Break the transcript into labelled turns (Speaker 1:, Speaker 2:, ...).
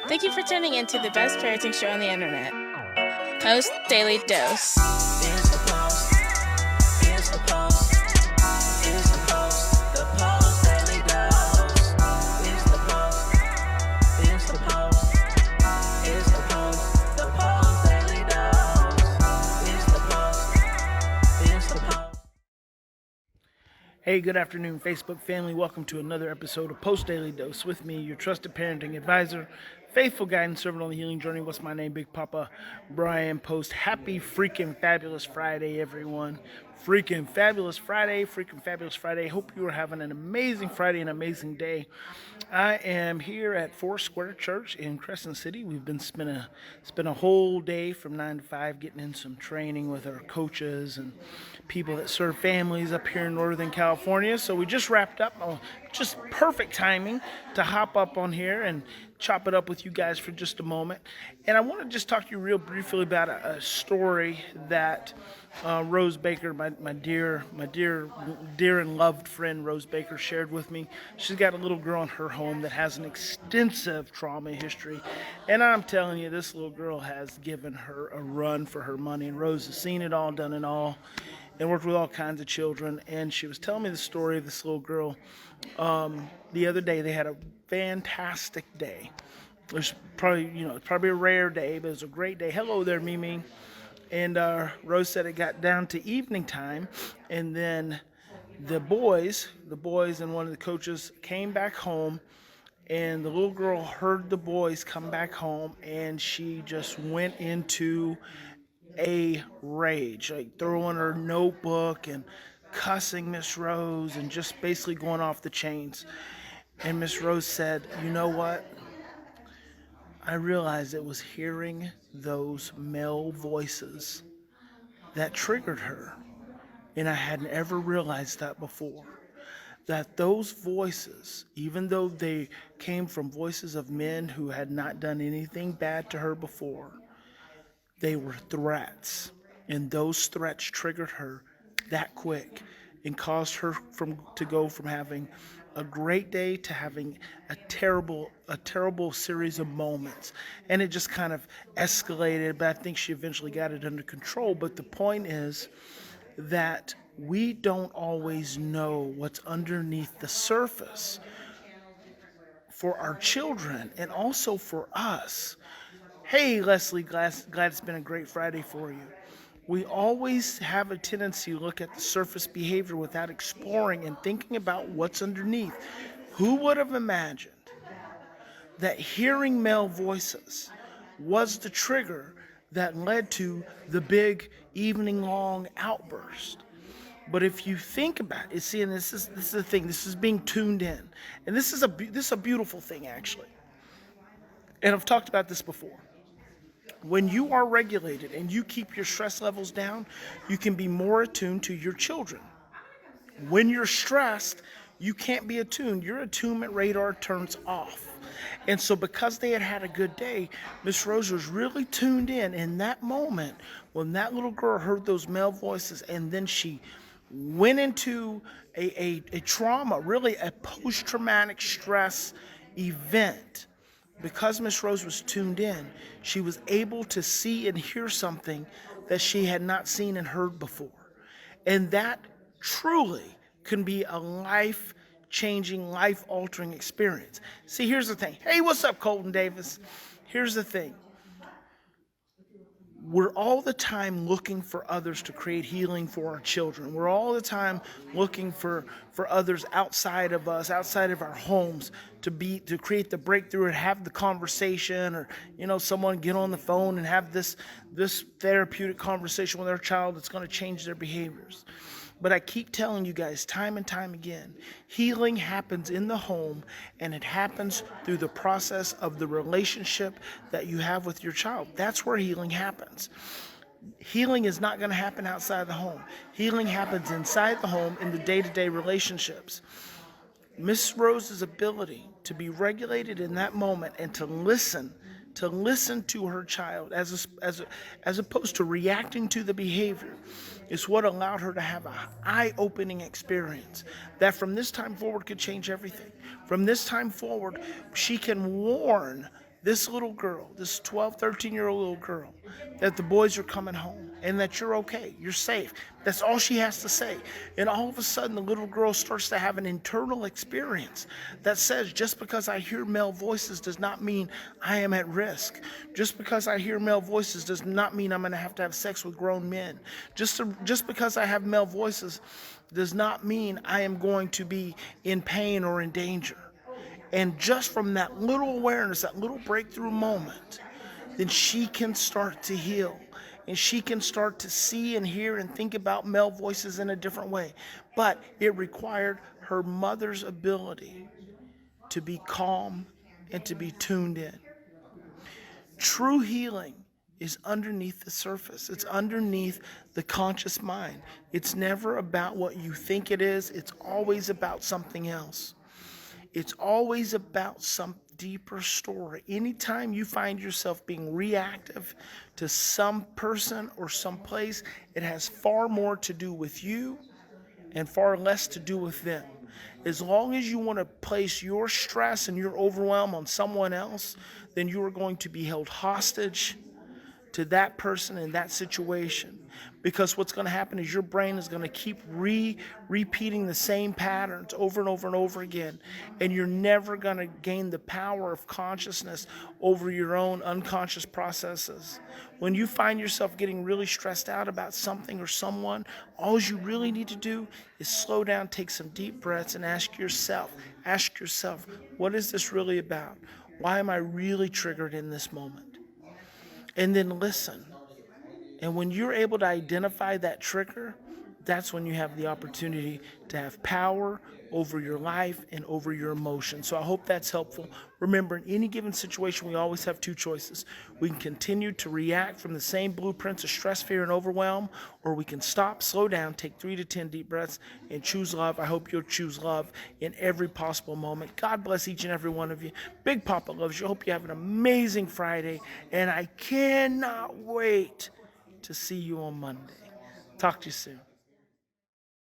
Speaker 1: Thank you for tuning in to the best parenting show on the internet, Post Daily Dose.
Speaker 2: It's the Post. It's the Post. It's the Post. The Post Daily Dose. It's the Post. It's the Post. It's the Post. The Post Daily Dose. It's the Post. It's the Post.
Speaker 3: Hey, good afternoon, Facebook family. Welcome to another episode of Post Daily Dose with me, your trusted parenting advisor, faithful guide and servant on the healing journey. What's my name? Big Papa Bryan+Post. Happy freaking fabulous Friday, everyone. Freaking fabulous Friday. Hope you are having an amazing Friday, an amazing day. I am here at Foursquare Church in Crescent City. We've been spent a whole day from 9 to 5 getting in some training with our coaches and people that serve families up here in Northern California. So we just wrapped up. Just perfect timing to hop up on here and chop it up with you guys for just a moment. And I want to just talk to you real briefly about a story that Rose Baker, my dear and loved friend Rose Baker, shared with me. She's got a little girl in her home that has an extensive trauma history, and I'm telling you, this little girl has given her a run for her money. And Rose has seen it all, done it all, and worked with all kinds of children. And she was telling me the story of this little girl. The other day, they had a fantastic day. It was probably a rare day, but it was a great day. Hello there, Mimi. And Rose said it got down to evening time, and then the boys and one of the coaches came back home, and the little girl heard the boys come back home, and she just went into a rage, like throwing her notebook and cussing Miss Rose and just basically going off the chains. And Miss Rose said, "You know what? I realized it was hearing those male voices that triggered her. And I hadn't ever realized that before. That those voices, even though they came from voices of men who had not done anything bad to her before, they were threats. And those threats triggered her that quick and caused her to go from having a great day to having a terrible series of moments. And it just kind of escalated, but I think she eventually got it under control. But the point is that we don't always know what's underneath the surface for our children and also for us. Hey, Leslie, glad it's been a great Friday for you. We always have a tendency to look at the surface behavior without exploring and thinking about what's underneath. Who would have imagined that hearing male voices was the trigger that led to the big evening-long outburst? But if you think about it, see, and this is the thing. This is being tuned in, and this is a beautiful thing, actually. And I've talked about this before. When you are regulated and you keep your stress levels down, you can be more attuned to your children. When you're stressed, you can't be attuned. Your attunement radar turns off. And so because they had a good day, Miss Rose was really tuned in that moment when that little girl heard those male voices, and then she went into a trauma, really a post-traumatic stress event. Because Miss Rose was tuned in, she was able to see and hear something that she had not seen and heard before. And that truly can be a life-changing, life-altering experience. See, here's the thing. Hey, what's up, Colton Davis? Here's the thing. We're all the time looking for others to create healing for our children. We're all the time looking for others outside of us, outside of our homes, to create the breakthrough and have the conversation, or someone get on the phone and have this therapeutic conversation with our child that's going to change their behaviors. But I keep telling you guys time and time again, healing happens in the home, and it happens through the process of the relationship that you have with your child. That's where healing happens. Healing is not going to happen outside the home. Healing happens inside the home in the day-to-day relationships. Miss Rose's ability to be regulated in that moment and to listen to her child as opposed to reacting to the behavior is what allowed her to have an eye-opening experience that from this time forward could change everything. From this time forward, she can warn this little girl, this 12, 13-year-old little girl, that the boys are coming home and that you're okay, you're safe. That's all she has to say. And all of a sudden, the little girl starts to have an internal experience that says, just because I hear male voices does not mean I am at risk. Just because I hear male voices does not mean I'm going to have sex with grown men. Just because I have male voices does not mean I am going to be in pain or in danger. And just from that little awareness, that little breakthrough moment, then she can start to heal. And she can start to see and hear and think about male voices in a different way. But it required her mother's ability to be calm and to be tuned in. True healing is underneath the surface. It's underneath the conscious mind. It's never about what you think it is. It's always about something else. It's always about some deeper story. Anytime you find yourself being reactive to some person or some place, it has far more to do with you and far less to do with them. As long as you want to place your stress and your overwhelm on someone else, then you are going to be held hostage to that person in that situation. Because what's going to happen is your brain is going to keep repeating the same patterns over and over and over again. And you're never going to gain the power of consciousness over your own unconscious processes. When you find yourself getting really stressed out about something or someone, all you really need to do is slow down, take some deep breaths, and ask yourself, what is this really about? Why am I really triggered in this moment? And then listen. And when you're able to identify that trigger, that's when you have the opportunity to have power over your life and over your emotions. So I hope that's helpful. Remember, in any given situation, we always have two choices. We can continue to react from the same blueprints of stress, fear, and overwhelm, or we can stop, slow down, take 3 to 10 deep breaths, and choose love. I hope you'll choose love in every possible moment. God bless each and every one of you. Big Papa loves you. Hope you have an amazing Friday, and I cannot wait to see you on Monday. Talk to you soon.